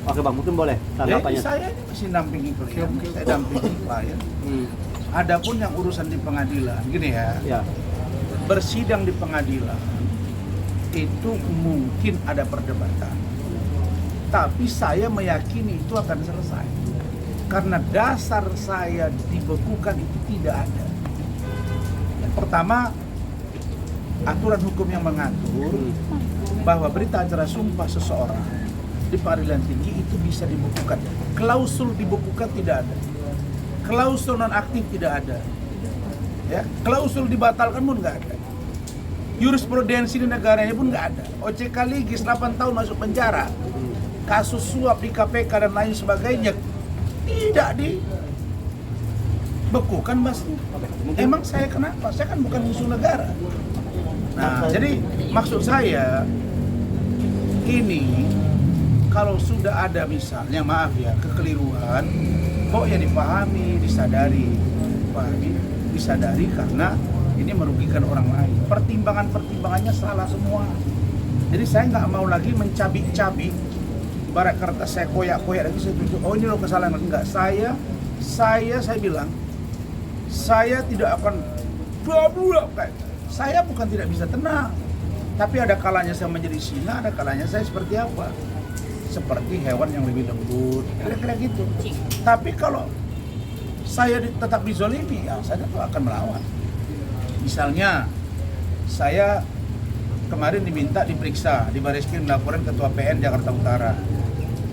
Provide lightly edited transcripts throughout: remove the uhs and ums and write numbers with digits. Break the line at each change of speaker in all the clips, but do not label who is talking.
Oke Bang, mungkin boleh
Jadi
tanggapannya.
saya ini masih dampingi klien, saya dampingi klien. Adapun yang urusan di pengadilan, gini ya,
Ya.
bersidang di pengadilan itu mungkin ada perdebatan, tapi saya meyakini itu akan selesai karena dasar saya dibekukan itu tidak ada. Yang pertama, aturan hukum yang mengatur bahwa berita acara sumpah seseorang di pengadilan tinggi itu bisa dibekukan. Klausul dibekukan tidak ada, klausul nonaktif tidak ada, ya, klausul dibatalkan pun nggak ada, jurisprudensi di negaranya pun nggak ada. OCK Ligis 8 tahun masuk penjara, kasus suap di KPK dan lain sebagainya tidak dibekukan, Mas. Emang saya kenapa? Saya kan bukan musuh negara. Nah, jadi maksud saya ini kalau sudah ada misalnya, maaf ya, kekeliruan, kok ya dipahami, disadari karena ini merugikan orang lain. Pertimbangannya salah semua. Jadi saya nggak mau lagi mencabik-cabik, ibarat kertas saya koyak-koyak lagi, saya tunjuk, oh ini loh kesalahan. Enggak, saya bilang, saya tidak akan saya bukan tidak bisa tenang, tapi ada kalanya saya menjadi singa, ada kalanya saya seperti apa? Seperti hewan yang lebih lembut, kira-kira gitu. Tapi kalau saya tetap dizolimi, ya saya tentu akan melawan. Misalnya, saya kemarin diminta diperiksa di Bareskrim laporan Ketua PN Jakarta Utara.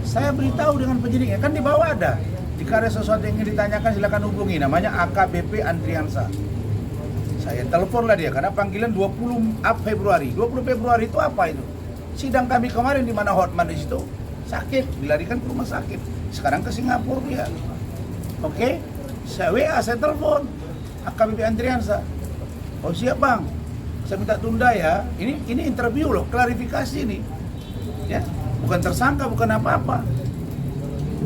Saya beritahu dengan penyidiknya, kan di bawah ada. Jika ada sesuatu yang ingin ditanyakan silakan hubungi, namanya AKBP Andriansa. Saya teleponlah dia karena panggilan 20 Februari. 20 Februari itu apa itu? Sidang kami kemarin di mana Hotman di situ sakit, dilarikan ke rumah sakit. Sekarang ke Singapura dia. Oke, saya WA, saya telepon AKBP Andriansa. Oh siap Bang, saya minta tunda ya. Ini interview loh, klarifikasi nih. Ya, bukan tersangka, bukan apa-apa.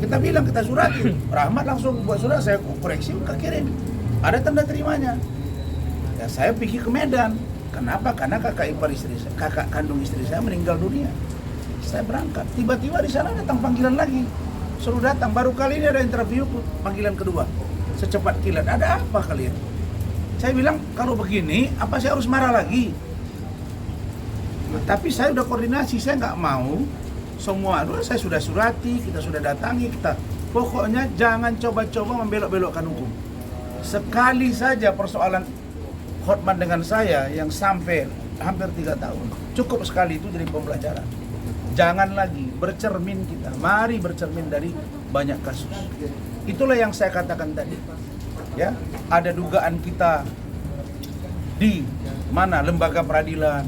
Kita bilang, kita suratin. Rahmat langsung buat surat, saya koreksi, kirim. Ada tanda terimanya. Ya saya pergi ke Medan. Kenapa? Karena kakak kandung istri saya meninggal dunia. Saya berangkat. Tiba-tiba di sana datang panggilan lagi. Suruh datang. Baru kali ini ada interview, panggilan kedua. Secepat kilat. Ada apa kalian? Saya bilang, kalau begini, apa saya harus marah lagi? Nah, tapi saya udah koordinasi, saya nggak mau semua. Saya sudah surati, kita sudah datangi, pokoknya jangan coba-coba membelok-belokkan hukum. Sekali saja persoalan Hotman dengan saya yang sampai hampir 3 tahun, cukup sekali itu jadi pembelajaran. Jangan lagi bercermin kita, mari bercermin dari banyak kasus. Itulah yang saya katakan tadi. Ya, ada dugaan kita di mana lembaga peradilan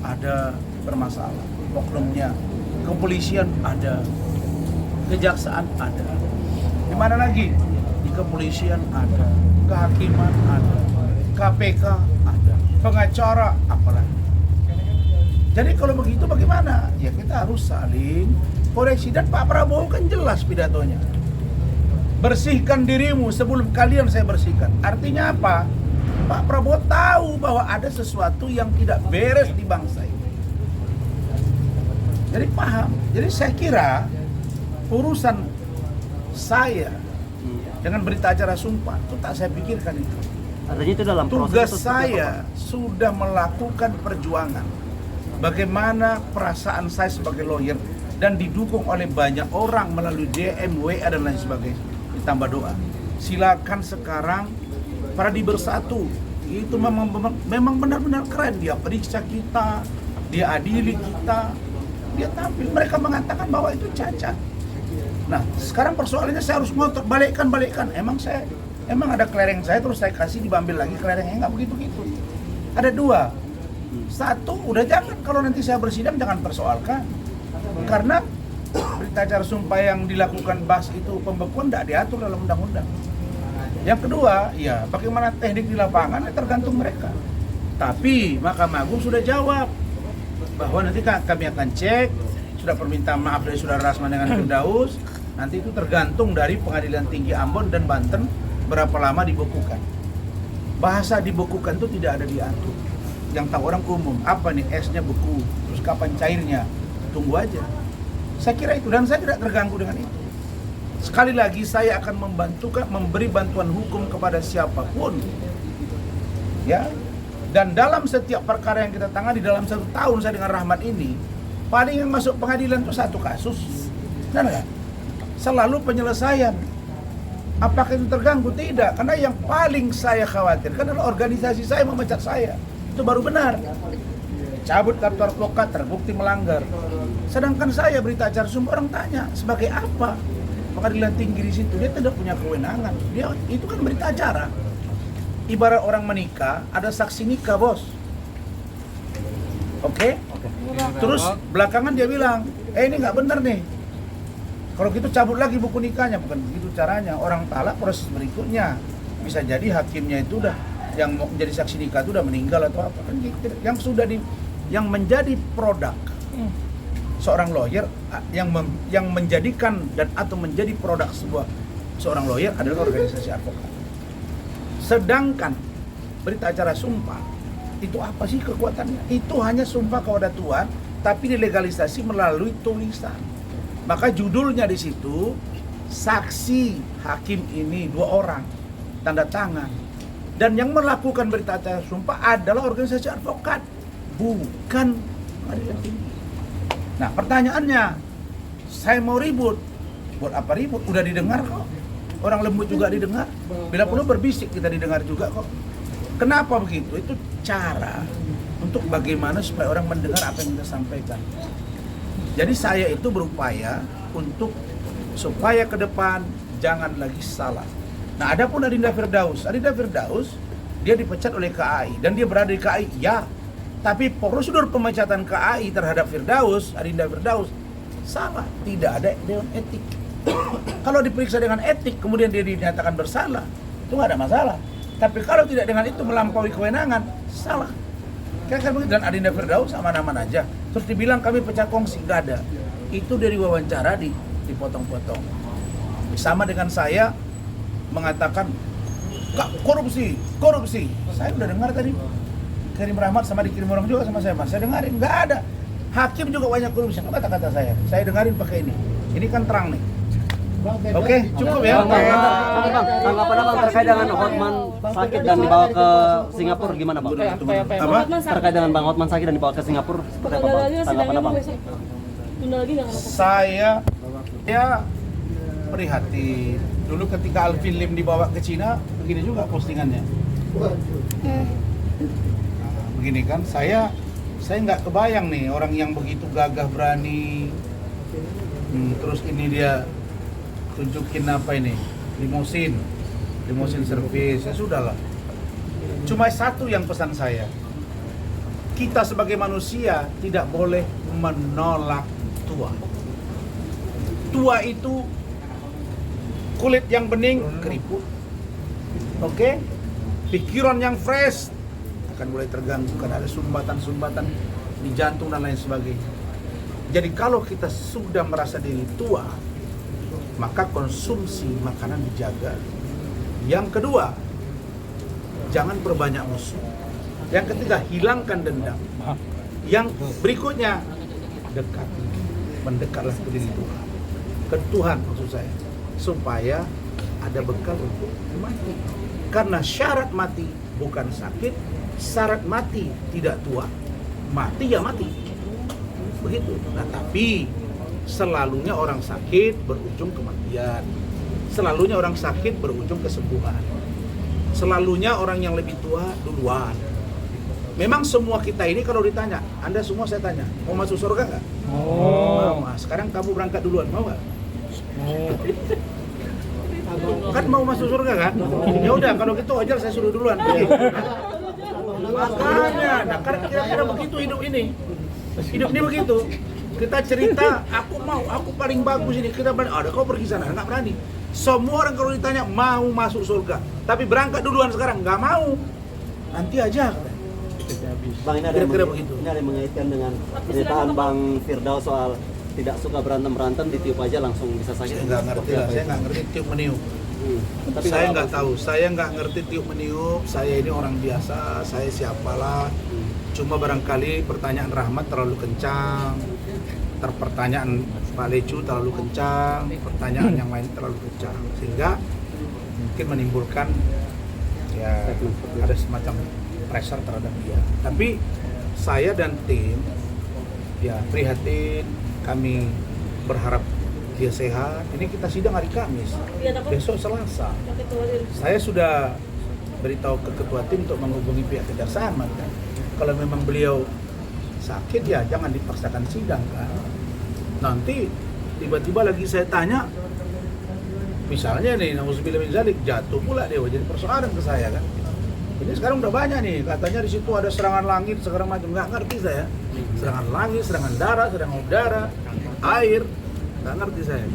ada bermasalah, oknumnya, kepolisian ada, kejaksaan ada. Di mana lagi? Di kepolisian ada, kehakiman ada, KPK ada, pengacara apalagi. Jadi kalau begitu bagaimana? Ya kita harus saling koreksi, dan Pak Prabowo kan jelas pidatonya. Bersihkan dirimu sebelum kalian saya bersihkan. Artinya apa? Pak Prabowo tahu bahwa ada sesuatu yang tidak beres di bangsa ini. Jadi paham. Jadi saya kira urusan saya dengan berita acara sumpah itu tak saya pikirkan itu.
Artinya itu dalam proses.
Tugas saya sudah melakukan perjuangan. Bagaimana perasaan saya sebagai lawyer dan didukung oleh banyak orang melalui DM, WA dan lain sebagainya. Ditambah doa. Silakan sekarang Pradi Bersatu itu memang benar-benar keren. Dia periksa kita, dia adili kita, dia tampil. Mereka mengatakan bahwa itu cacat. Nah, sekarang persoalannya saya harus ngotot, balikkan. Emang ada kelereng saya terus saya kasih diambil lagi kelerengnya, nggak begitu-gitu. Ada 2. 1, udah jangan, kalau nanti saya bersidang jangan persoalkan. Karena berita acara sumpah yang dilakukan BAS itu pembekuan tidak diatur dalam undang-undang. Yang kedua, ya bagaimana teknik di lapangan tergantung mereka. Tapi Mahkamah Agung sudah jawab bahwa nanti kami akan cek, sudah permintaan maaf dari Saudara Rasman dengan Firdaus, nanti itu tergantung dari Pengadilan Tinggi Ambon dan Banten berapa lama dibekukan. Bahasa dibekukan itu tidak ada diatur. Yang tahu orang umum, apa nih esnya beku, terus kapan cairnya, tunggu aja. Saya kira itu, dan saya tidak terganggu dengan itu. Sekali lagi saya akan memberi bantuan hukum kepada siapapun, ya. Dan dalam setiap perkara yang kita tangani dalam 1 tahun saya dengan Rahmat ini, paling yang masuk pengadilan itu 1 kasus, dan enggak selalu penyelesaian. Apakah itu terganggu? Tidak, karena yang paling saya khawatirkan adalah organisasi saya memecat saya. Itu baru benar. Cabut kartu advokat, terbukti melanggar. Sedangkan saya berita acara sumber, orang tanya sebagai apa pengadilan tinggi di situ? Dia tidak punya kewenangan. Dia itu kan berita acara. Ibarat orang menikah, ada saksi nikah, bos. Oke? Terus belakangan dia bilang, ini nggak benar nih. Kalau gitu cabut lagi buku nikahnya. Bukan begitu caranya. Orang talak proses berikutnya. Bisa jadi hakimnya itu udah, yang mau menjadi saksi nikah itu udah meninggal atau apa. Kan gitu. Yang menjadi produk seorang lawyer, yang menjadikan dan atau menjadi produk seorang lawyer adalah organisasi advokat. Sedangkan berita acara sumpah itu apa sih kekuatannya? Itu hanya sumpah kepada Tuhan, tapi dilegalisasi melalui tulisan. Maka judulnya di situ, saksi hakim ini 2 orang, tanda tangan. Dan yang melakukan berita acara sumpah adalah organisasi advokat, bukan pengadilan tinggi. Nah pertanyaannya, saya mau ribut, buat apa ribut? Udah didengar kok. Orang lembut juga didengar. Bila perlu berbisik kita didengar juga kok. Kenapa begitu? Itu cara untuk bagaimana supaya orang mendengar apa yang kita sampaikan. Jadi saya itu berupaya untuk supaya ke depan jangan lagi salah. Nah, adapun Adinda Firdaus dia dipecat oleh KAI dan dia berada di KAI, ya. Tapi prosedur pemecatan KAI terhadap Adinda Firdaus salah, tidak ada dewan etik. Kalau diperiksa dengan etik kemudian dia dinyatakan bersalah, itu nggak ada masalah. Tapi kalau tidak dengan itu melampaui kewenangan, salah. Kira-kira begitu. Dan Adinda Firdaus aman-aman aja. Terus dibilang kami pecah kongsi, nggak ada. Itu dari wawancara dipotong-potong. Sama dengan saya mengatakan korupsi. Saya udah dengar tadi. Kirim Rahmat sama dikirim orang juga sama saya, Mas. Saya dengarin, nggak ada. Hakim juga banyak korupsi. Kata-kata saya dengarin pakai ini. Ini kan terang nih. Oke, cukup ya.
Tanggapan abang terkait dengan Hotman sakit dan dibawa ke Singapura gimana bang?
Apa?
Terkait dengan Bang Hotman sakit dan dibawa ke Singapura, seperti apa bang? Tanggapan abang?
Saya prihatin. Dulu ketika Alvin Lim dibawa ke Cina, begini juga postingannya. Begini kan, saya nggak kebayang nih orang yang begitu gagah berani. Terus ini dia tunjukin apa ini, limosin servis, ya sudahlah. Cuma satu yang pesan saya, kita sebagai manusia tidak boleh menolak tua itu kulit yang bening, keriput. Oke? Pikiran yang fresh akan mulai terganggu karena ada sumbatan di jantung dan lain sebagainya. Jadi kalau kita sudah merasa diri tua, maka konsumsi makanan dijaga. Yang kedua, jangan perbanyak musuh. Yang ketiga, hilangkan dendam. Yang berikutnya, mendekatlah ke diri Tuhan. Ke Tuhan maksud saya, supaya ada bekal untuk mati. Karena syarat mati bukan sakit, syarat mati tidak tua, mati ya mati. Begitu. Nah, tapi selalunya orang sakit berujung kematian. Selalunya orang sakit berujung kesembuhan. Selalunya orang yang lebih tua duluan. Memang semua kita ini kalau ditanya, Anda semua saya tanya, mau masuk surga nggak? Mau. Nah, sekarang kamu berangkat duluan, mau nggak? Kan mau masuk surga kan? Ya udah kalau gitu aja saya suruh duluan. Makanya, nah, kira-kira begitu hidup ini. Hidup ini begitu. Kita cerita, aku paling bagus ini. Kita berani, ada kau pergi sana, nggak berani. Semua orang kalau ditanya mau masuk surga, tapi berangkat duluan sekarang nggak mau. Nanti aja.
Bang, ini ada yang mengaitkan dengan pernyataan Bang Firdaus soal tidak suka berantem ditiup aja langsung bisa sakit.
Saya nggak ngerti lah, saya nggak ngerti tiup meniup.
Tapi
saya nggak tahu, saya nggak ngerti tiup meniup. Saya ini orang biasa, saya siapalah. Cuma barangkali pertanyaan Rahmat terlalu kencang. Pertanyaan Pak Lecu terlalu kencang, pertanyaan yang lain terlalu kencang, sehingga mungkin menimbulkan ya ada semacam pressure terhadap dia. Tapi saya dan tim ya prihatin, kami berharap dia sehat. Ini kita sidang hari Kamis, besok Selasa. Saya sudah beritahu ke ketua tim untuk menghubungi pihak kejaksaan, kan. Kalau memang beliau sakit ya jangan dipaksakan sidang kan. Nanti tiba-tiba lagi saya tanya, misalnya nih, nauzubillah min dzalik, jatuh pula dia jadi persoalan ke saya kan. Ini sekarang udah banyak nih, katanya di situ ada serangan langit, segala macam, nggak ngerti saya. Serangan langit, serangan darat, serangan udara, air, nggak ngerti saya.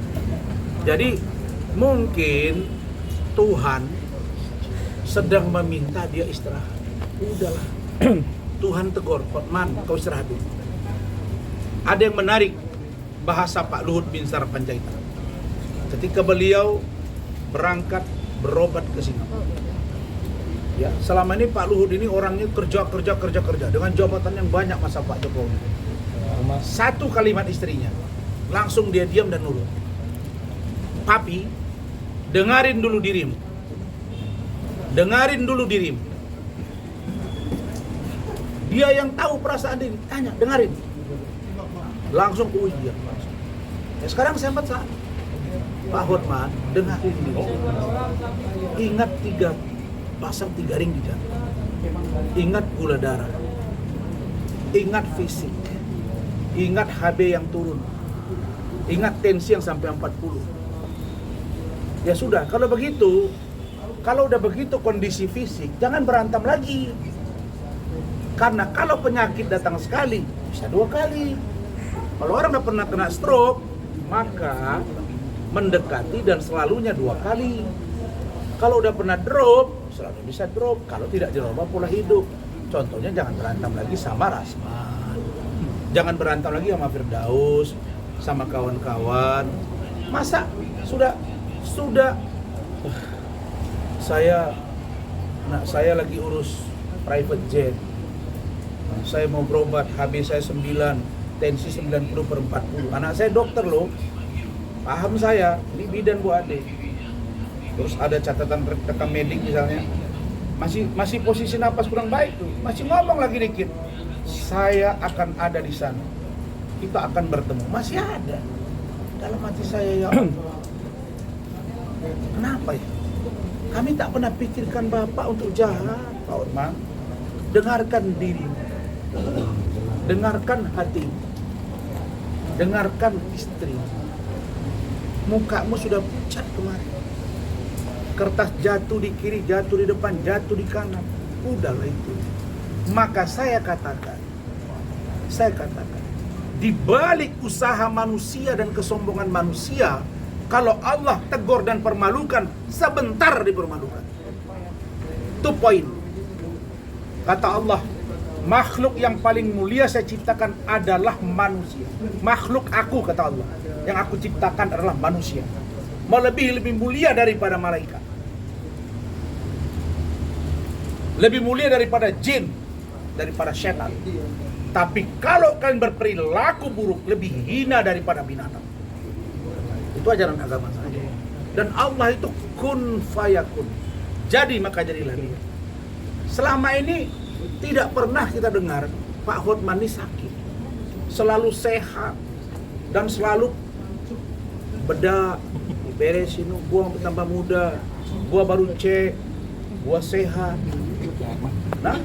Jadi mungkin Tuhan sedang meminta dia istirahat. Udahlah, Tuhan tegur, Hotman, kau istirahat dulu. Ada yang menarik bahasa Pak Luhut Binsar Panjaitan ketika beliau berangkat berobat ke Singapura. Ya, selama ini Pak Luhut ini orangnya kerja dengan jabatan yang banyak masa Pak Jokowi. Satu kalimat istrinya, langsung dia diam dan nurut. Papi, dengarin dulu dirimu. Dengarin dulu dirimu. Dia yang tahu perasaan diri, tanya, dengarin. Langsung iya. Ya, sekarang saya baca, Pak Hotman, dengarin diri. Ingat pasang 3 ring di jantung. Ingat gula darah. Ingat fisik. Ingat HB yang turun. Ingat tensi yang sampai 40. Ya sudah, kalau udah begitu kondisi fisik, jangan berantem lagi. Karena kalau penyakit datang sekali, bisa 2 kali. Kalau orang udah pernah kena stroke, maka mendekati dan selalunya 2 kali. Kalau udah pernah drop, selalu bisa drop. Kalau tidak dirubah pola hidup. Contohnya jangan berantem lagi sama Rasman. Jangan berantem lagi sama Firdaus, sama kawan-kawan. Masa sudah saya lagi urus private jet. Saya mau berobat, HB saya 9, tensi 90/40. Anak saya dokter loh. Paham saya, ini bidan Bu Ade. Terus ada catatan rekam medik misalnya. Masih posisi napas kurang baik tuh. Masih ngomong lagi dikit. Saya akan ada di sana. Kita akan bertemu. Masih ada. Dalam hati saya, ya Allah. Kenapa ya? Kami tak pernah pikirkan Bapak untuk jahat, Pak Hotman. Dengarkan diri. Dengarkan hati. Dengarkan istri. Mukamu sudah pucat kemarin. Kertas jatuh di kiri, jatuh di depan, jatuh di kanan. Udahlah itu. Maka saya katakan, di balik usaha manusia dan kesombongan manusia, kalau Allah tegur dan permalukan, sebentar dipermalukan. Itu poin. Kata Allah, makhluk yang paling mulia saya ciptakan adalah manusia. Makhluk aku, kata Allah, yang aku ciptakan adalah manusia. Lebih mulia daripada malaikat. Lebih mulia daripada jin, daripada syaitan. Tapi kalau kalian berperilaku buruk, lebih hina daripada binatang. Itu ajaran agama saya. Dan Allah itu kun fayakun. Jadi maka jadilah dia. Selama ini tidak pernah kita dengar Pak Hotman ini sakit. Selalu sehat dan selalu bedak, beresin, gua bertambah muda, gua baru cek, gua sehat. Nah,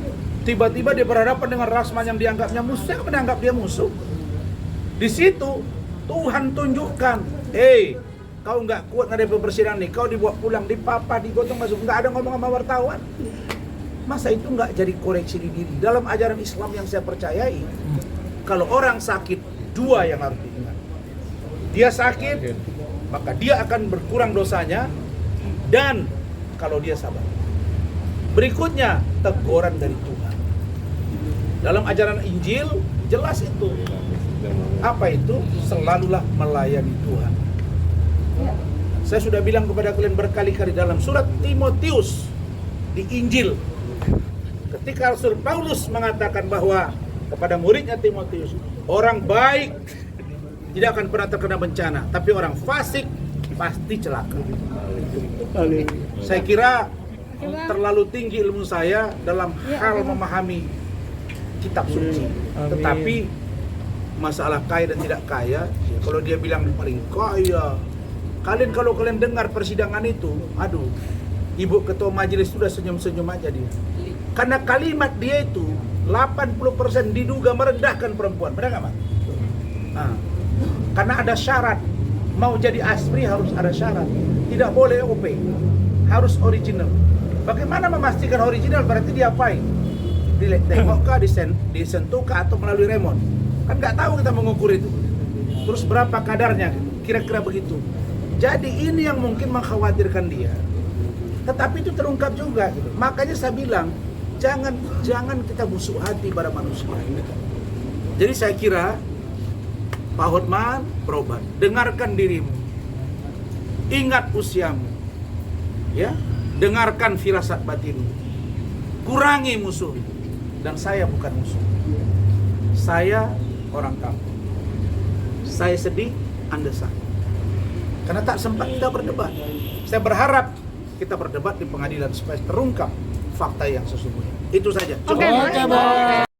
tiba-tiba dia berhadapan dengan Rasman yang dianggapnya musuh. Siapa menganggap dia musuh? Di situ Tuhan tunjukkan, kau nggak kuat ngadepin persidangan nih, kau dibawa pulang, dipapa, digotong masuk, nggak ada ngomong sama wartawan. Masa itu nggak jadi koreksi di diri? Dalam ajaran Islam yang saya percayai, kalau orang sakit, 2 yang harus diingat. Dia sakit, maka dia akan berkurang dosanya, dan kalau dia sabar. Berikutnya, teguran dari Tuhan. Dalam ajaran Injil, jelas itu. Apa itu? Selalulah melayani Tuhan. Saya sudah bilang kepada kalian berkali-kali dalam surat Timotius di Injil. Ketika Rasul Paulus mengatakan bahwa kepada muridnya Timotius, orang baik tidak akan pernah terkena bencana, tapi orang fasik pasti celaka. Saya kira terlalu tinggi ilmu saya dalam hal memahami kitab suci. Tetapi masalah kaya dan tidak kaya, kalau dia bilang paling kaya, kalau kalian dengar persidangan itu, aduh, ibu ketua majelis sudah senyum-senyum aja dia. Karena kalimat dia itu 80% diduga merendahkan perempuan, benar nggak, Pak? Nah, karena ada syarat, mau jadi asri harus ada syarat, tidak boleh OP, harus original. Bagaimana memastikan original? Berarti diapain? Ditengokkah, disentuhkah, atau melalui remote? Kan nggak tahu kita mengukur itu. Terus berapa kadarnya? Kira-kira begitu. Jadi ini yang mungkin mengkhawatirkan dia. Tetapi itu terungkap juga. Gitu. Makanya saya bilang, jangan kita busuk hati pada manusia. Jadi saya kira Pak Hotman berobat, dengarkan dirimu, ingat usiamu, ya, dengarkan firasat batinmu, kurangi musuh. Dan saya bukan musuh, saya orang kampung. Saya sedih, Anda sakit, karena tak sempat kita berdebat. Saya berharap kita berdebat di pengadilan supaya terungkap fakta yang sesungguhnya. Itu saja.
Oke,